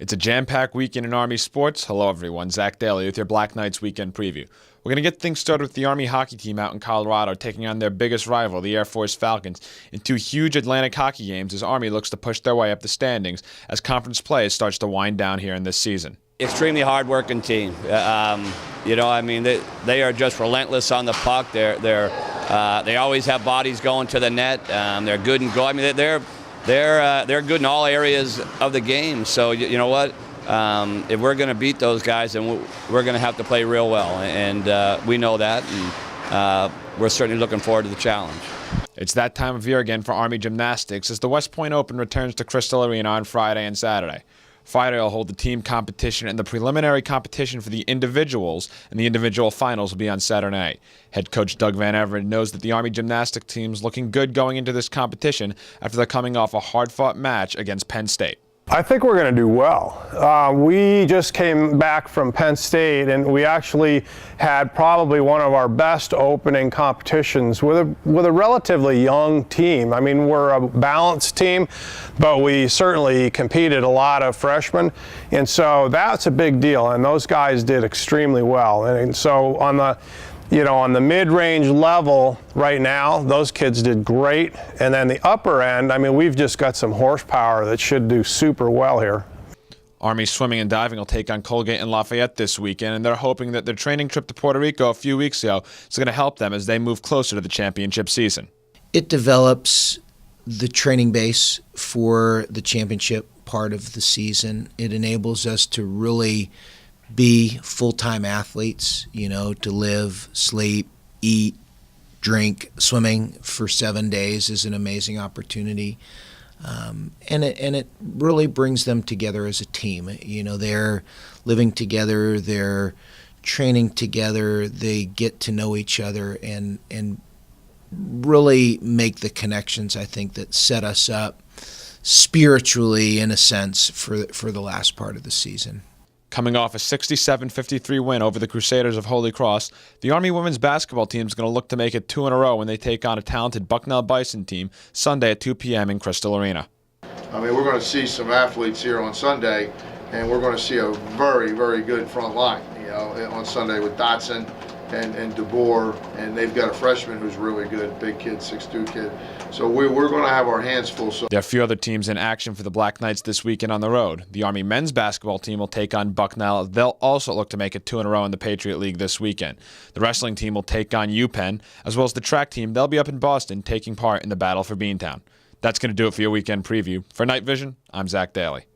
It's a jam-packed weekend in Army sports. Hello, everyone. Zach Daly with your Black Knights weekend preview. We're going to get things started with the Army hockey team out in Colorado taking on their biggest rival, the Air Force Falcons, in two huge Atlantic hockey games as Army looks to push their way up the standings as conference play starts to wind down here in this season. Extremely hard-working team. They are just relentless on the puck. They always have bodies going to the net. They're good and goal. I mean, they're good in all areas of the game. So you know what? If we're going to beat those guys, then we're going to have to play real well, and we know that, and we're certainly looking forward to the challenge. It's that time of year again for Army gymnastics as the West Point Open returns to Christl Arena on Friday and Saturday. Friday will hold the team competition, and the preliminary competition for the individuals and the individual finals will be on Saturday night. Head coach Doug Van Everett knows that the Army gymnastics team is looking good going into this competition after they're coming off a hard-fought match against Penn State. I think we're going to do well. We just came back from Penn State, and we actually had probably one of our best opening competitions with a relatively young team. I mean, we're a balanced team, but we certainly competed a lot of freshmen, and so that's a big deal, and those guys did extremely well. And so on the mid-range level right now, those kids did great. And then the upper end, I mean, we've just got some horsepower that should do super well here. Army swimming and diving will take on Colgate and Lafayette this weekend, and they're hoping that their training trip to Puerto Rico a few weeks ago is going to help them as they move closer to the championship season. It develops the training base for the championship part of the season. It enables us to really be full-time athletes, to live, sleep, eat, drink. Swimming for 7 days is an amazing opportunity. And it really brings them together as a team. They're living together, they're training together, they get to know each other and really make the connections, I think, that set us up spiritually, in a sense, for the last part of the season. Coming off a 67-53 win over the Crusaders of Holy Cross, the Army women's basketball team is going to look to make it 2 in a row when they take on a talented Bucknell Bison team Sunday at 2 p.m. in Christl Arena. I mean, we're going to see some athletes here on Sunday, and we're going to see a very, very good front line, on Sunday with Dotson and DeBoer, and they've got a freshman who's really good, big kid, 6'2" kid. So we're going to have our hands full. There are a few other teams in action for the Black Knights this weekend on the road. The Army men's basketball team will take on Bucknell. They'll also look to make it 2 in a row in the Patriot League this weekend. The wrestling team will take on UPenn, as well as the track team. They'll be up in Boston taking part in the battle for Beantown. That's going to do it for your weekend preview. For Night Vision, I'm Zach Daly.